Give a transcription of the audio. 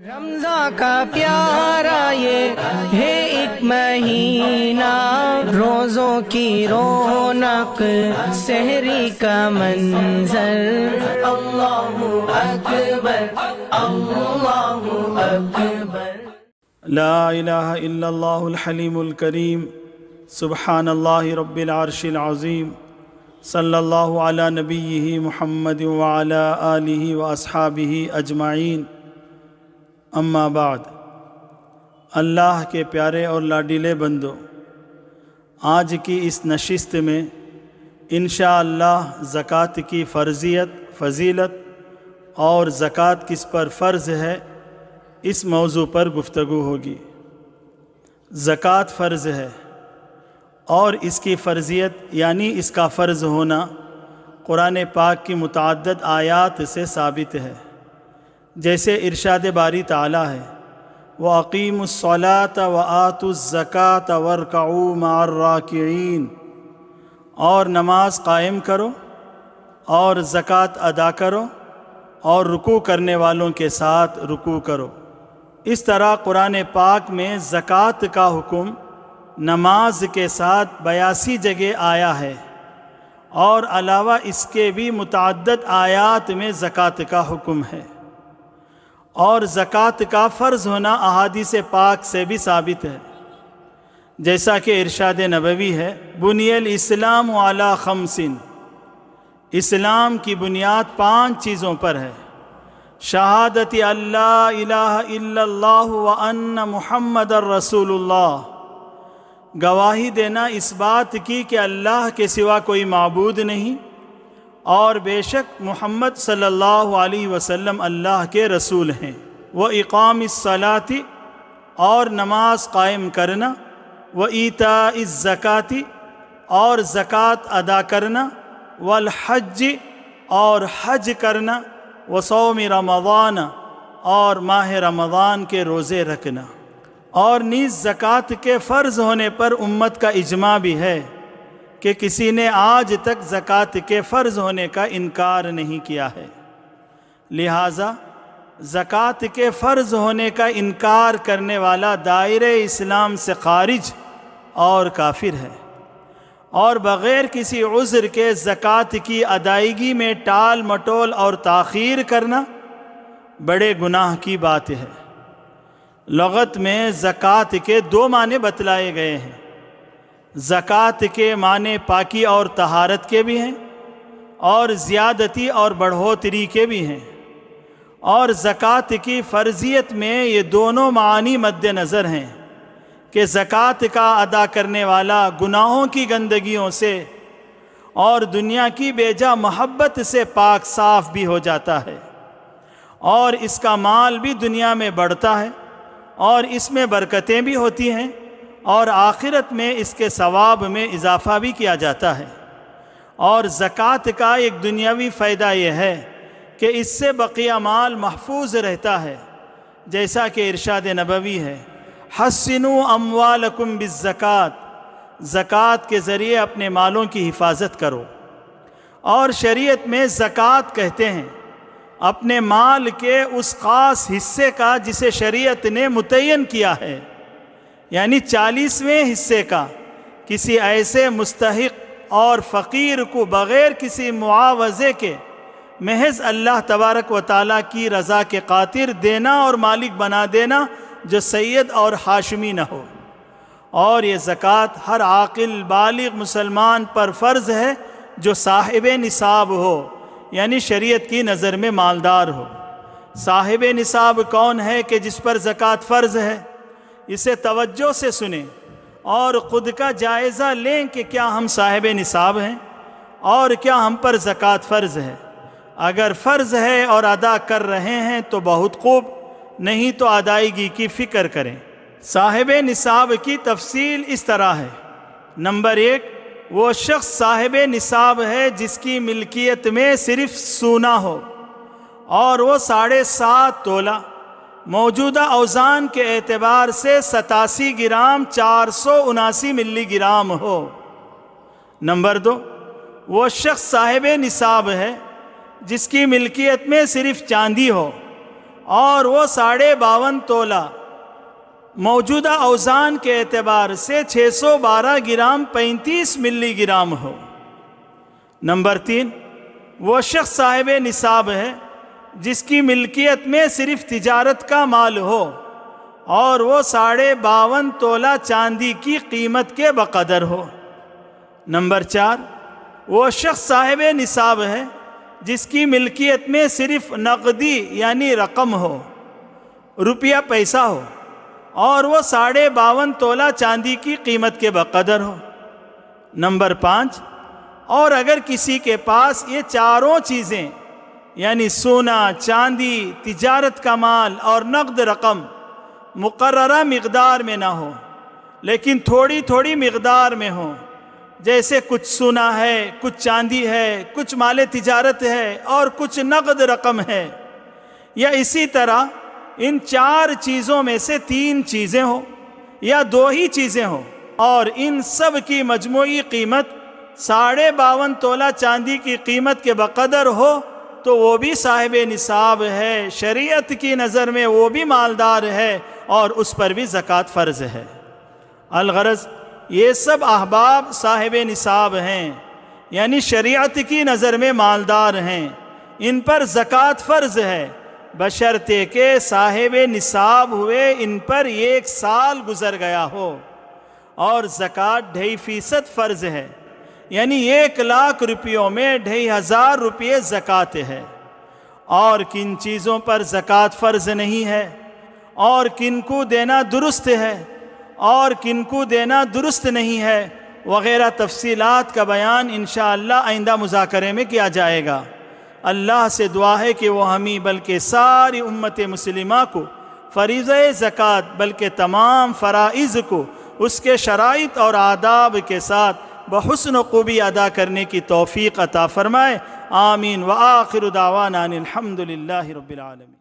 رمضان کا پیارا یہ ہے ایک مہینہ، روزوں کی رونق سحری کا منظر، اللہ اکبر اللہ اکبر۔ لا الہ الا اللہ الحلیم الکریم، سبحان اللہ رب العرش العظیم، صلی اللہ علی نبیہ محمد وعلی آلہ واصحابہ اجمعین۔ اما بعد، اللہ کے پیارے اور لاڈیلے بندو، آج کی اس نشست میں انشاءاللہ زکوٰۃ کی فرضیت، فضیلت اور زکوٰۃ کس پر فرض ہے، اس موضوع پر گفتگو ہوگی۔ زکوٰۃ فرض ہے اور اس کی فرضیت یعنی اس کا فرض ہونا قرآن پاک کی متعدد آیات سے ثابت ہے، جیسے ارشاد باری تعالیٰ ہے وَأَقِيمُوا الصَّلَاةَ وَآتُوا الزَّكَاةَ وَارْكَعُوا مَعَ الرَّاكِعِينَ، اور نماز قائم کرو اور زکوٰۃ ادا کرو اور رکوع کرنے والوں کے ساتھ رکوع کرو۔ اس طرح قرآن پاک میں زکوٰۃ کا حکم نماز کے ساتھ 82 جگہ آیا ہے، اور علاوہ اس کے بھی متعدد آیات میں زکوٰۃ کا حکم ہے، اور زکوٰۃ کا فرض ہونا احادیث پاک سے بھی ثابت ہے، جیسا کہ ارشاد نبوی ہے بنی الاسلام علی خمس، اسلام کی بنیاد 5 چیزوں پر ہے: شہادت اللہ الہ الا اللہ وان محمد الرسول اللہ، گواہی دینا اس بات کی کہ اللہ کے سوا کوئی معبود نہیں اور بے شک محمد صلی اللہ علیہ وسلم اللہ کے رسول ہیں، وَإِقَامِ الصَّلَاةِ، اور نماز قائم کرنا، وَإِيتَاءِ الزَّكَاةِ، اور زکوٰۃ ادا کرنا، وَالْحَجِّ، اور حج کرنا، وَصَوْمِ رمضان، اور ماہ رمضان کے روزے رکھنا۔ اور نیز زکوٰۃ کے فرض ہونے پر امت کا اجماع بھی ہے کہ کسی نے آج تک زکوٰۃ کے فرض ہونے کا انکار نہیں کیا ہے، لہٰذا زکوٰۃ کے فرض ہونے کا انکار کرنے والا دائرہ اسلام سے خارج اور کافر ہے، اور بغیر کسی عذر کے زکوٰۃ کی ادائیگی میں ٹال مٹول اور تاخیر کرنا بڑے گناہ کی بات ہے۔ لغت میں زکوٰۃ کے 2 معنی بتلائے گئے ہیں، زکوٰۃ کے معنی پاکی اور طہارت کے بھی ہیں، اور زیادتی اور بڑھوتری کے بھی ہیں، اور زکوٰۃ کی فرضیت میں یہ دونوں معنی مد نظر ہیں کہ زکوٰۃ کا ادا کرنے والا گناہوں کی گندگیوں سے اور دنیا کی بیجا محبت سے پاک صاف بھی ہو جاتا ہے، اور اس کا مال بھی دنیا میں بڑھتا ہے اور اس میں برکتیں بھی ہوتی ہیں، اور آخرت میں اس کے ثواب میں اضافہ بھی کیا جاتا ہے۔ اور زکوٰۃ کا ایک دنیاوی فائدہ یہ ہے کہ اس سے بقیہ مال محفوظ رہتا ہے، جیسا کہ ارشاد نبوی ہے حسنوا اموالکم بالزکاۃ، زکوٰۃ کے ذریعے اپنے مالوں کی حفاظت کرو۔ اور شریعت میں زکوٰۃ کہتے ہیں اپنے مال کے اس خاص حصے کا جسے شریعت نے متعین کیا ہے، یعنی 40ویں حصے کا، کسی ایسے مستحق اور فقیر کو بغیر کسی معاوضے کے محض اللہ تبارک و تعالیٰ کی رضا کے خاطر دینا اور مالک بنا دینا جو سید اور ہاشمی نہ ہو۔ اور یہ زکوٰۃ ہر عاقل بالغ مسلمان پر فرض ہے جو صاحب نصاب ہو، یعنی شریعت کی نظر میں مالدار ہو۔ صاحب نصاب کون ہے کہ جس پر زکوٰۃ فرض ہے؟ اسے توجہ سے سنیں اور خود کا جائزہ لیں کہ کیا ہم صاحب نصاب ہیں اور کیا ہم پر زکوٰۃ فرض ہے۔ اگر فرض ہے اور ادا کر رہے ہیں تو بہت خوب، نہیں تو ادائیگی کی فکر کریں۔ صاحب نصاب کی تفصیل اس طرح ہے: نمبر 1، وہ شخص صاحب نصاب ہے جس کی ملکیت میں صرف سونا ہو اور وہ 7.5 تولہ، موجودہ اوزان کے اعتبار سے 87 گرام 479 ملی گرام ہو۔ نمبر 2، وہ شخص صاحب نصاب ہے جس کی ملکیت میں صرف چاندی ہو اور وہ 52.5 تولہ موجودہ اوزان کے اعتبار سے 612 گرام 35 ملی گرام ہو۔ نمبر 3، وہ شخص صاحب نصاب ہے جس کی ملکیت میں صرف تجارت کا مال ہو اور وہ 52.5 تولہ چاندی کی قیمت کے بقدر ہو۔ نمبر 4، وہ شخص صاحب نصاب ہے جس کی ملکیت میں صرف نقدی یعنی رقم ہو، روپیہ پیسہ ہو، اور وہ 52.5 تولہ چاندی کی قیمت کے بقدر ہو۔ نمبر 5، اور اگر کسی کے پاس یہ چاروں چیزیں یعنی سونا، چاندی، تجارت کا مال اور نقد رقم مقررہ مقدار میں نہ ہو لیکن تھوڑی تھوڑی مقدار میں ہو، جیسے کچھ سونا ہے، کچھ چاندی ہے، کچھ مال تجارت ہے اور کچھ نقد رقم ہے، یا اسی طرح ان 4 چیزوں میں سے 3 چیزیں ہوں یا 2 ہی چیزیں ہوں اور ان سب کی مجموعی قیمت 52.5 تولہ چاندی کی قیمت کے بقدر ہو تو وہ بھی صاحب نصاب ہے، شریعت کی نظر میں وہ بھی مالدار ہے اور اس پر بھی زکوٰۃ فرض ہے۔ الغرض یہ سب احباب صاحب نصاب ہیں، یعنی شریعت کی نظر میں مالدار ہیں، ان پر زکوٰۃ فرض ہے بشرطے کہ صاحب نصاب ہوئے ان پر 1 سال گزر گیا ہو، اور زکوٰۃ 2.5% فرض ہے، یعنی 1 لاکھ روپیوں میں 2,500 روپے زکوٰۃ ہے۔ اور کن چیزوں پر زکوٰۃ فرض نہیں ہے اور کن کو دینا درست ہے اور کن کو دینا درست نہیں ہے وغیرہ تفصیلات کا بیان انشاءاللہ آئندہ مذاکرے میں کیا جائے گا۔ اللہ سے دعا ہے کہ وہ ہمیں بلکہ ساری امت مسلمہ کو فریضہ زکوٰۃ بلکہ تمام فرائض کو اس کے شرائط اور آداب کے ساتھ بحسن و خوبی ادا کرنے کی توفیق عطا فرمائے۔ آمین۔ وآخر دعوانا ان الحمد للہ رب العالمین۔